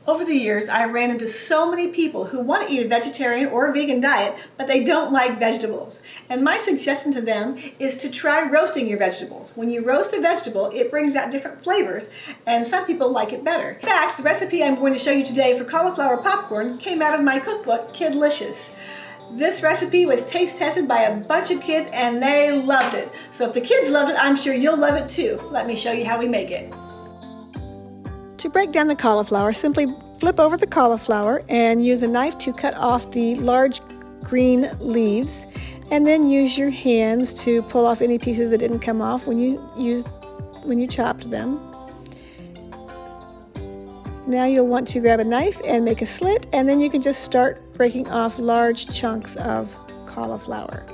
Over the years, I've ran into so many people who want to eat a vegetarian or a vegan diet, but they don't like vegetables. And my suggestion to them is to try roasting your vegetables. When you roast a vegetable, it brings out different flavors, and some people like it better. In fact, the recipe I'm going to show you today for cauliflower popcorn came out of my cookbook, Kidlicious. This recipe was taste tested by a bunch of kids and they loved it. So if the kids loved it, I'm sure you'll love it too. Let me show you how we make it. To break down the cauliflower, simply flip over the cauliflower and use a knife to cut off the large green leaves, and then use your hands to pull off any pieces that didn't come off when you chopped them. Now you'll want to grab a knife and make a slit, and then you can just start breaking off large chunks of cauliflower.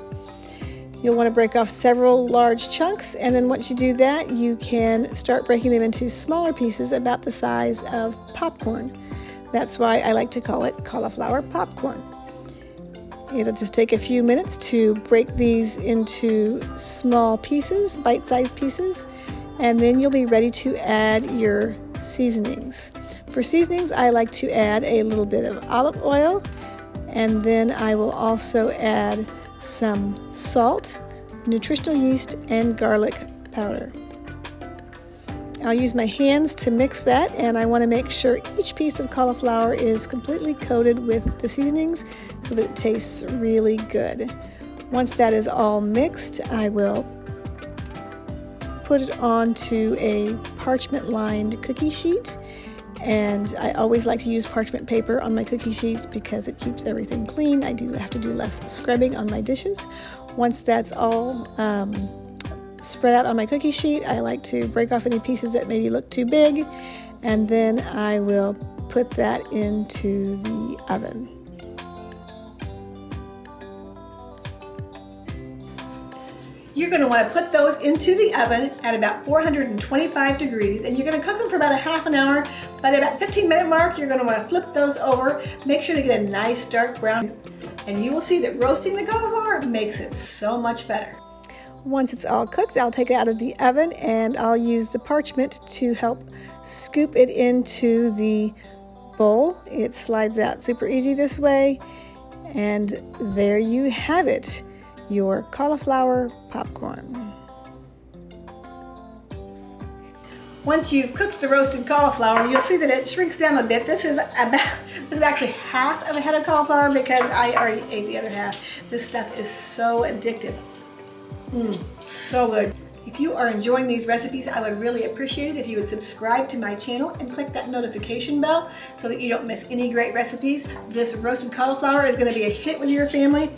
You'll want to break off several large chunks, and then once you do that, you can start breaking them into smaller pieces about the size of popcorn. That's why I like to call it cauliflower popcorn. It'll just take a few minutes to break these into small pieces, bite-sized pieces, and then you'll be ready to add your seasonings. For seasonings, I like to add a little bit of olive oil, and then I will also add some salt, nutritional yeast, and garlic powder. I'll use my hands to mix that, and I want to make sure each piece of cauliflower is completely coated with the seasonings so that it tastes really good. Once that is all mixed, I will put it onto a parchment-lined cookie sheet. And I always like to use parchment paper on my cookie sheets because it keeps everything clean. I do have to do less scrubbing on my dishes. Once that's all spread out on my cookie sheet, I like to break off any pieces that maybe look too big, and then I will put that into the oven. You're going to want to put those into the oven at about 425 degrees, and you're going to cook them for about a half an hour. But at about 15-minute mark, you're going to want to flip those over. Make sure they get a nice dark brown, and you will see that roasting the cauliflower makes it so much better. Once it's all cooked, I'll take it out of the oven, and I'll use the parchment to help scoop it into the bowl. It slides out super easy this way, and there you have it. Your cauliflower popcorn. Once you've cooked the roasted cauliflower, you'll see that it shrinks down a bit. This is actually half of a head of cauliflower because I already ate the other half. This stuff is so addictive. So good. If you are enjoying these recipes, I would really appreciate it if you would subscribe to my channel and click that notification bell so that you don't miss any great recipes. This roasted cauliflower is going to be a hit with your family.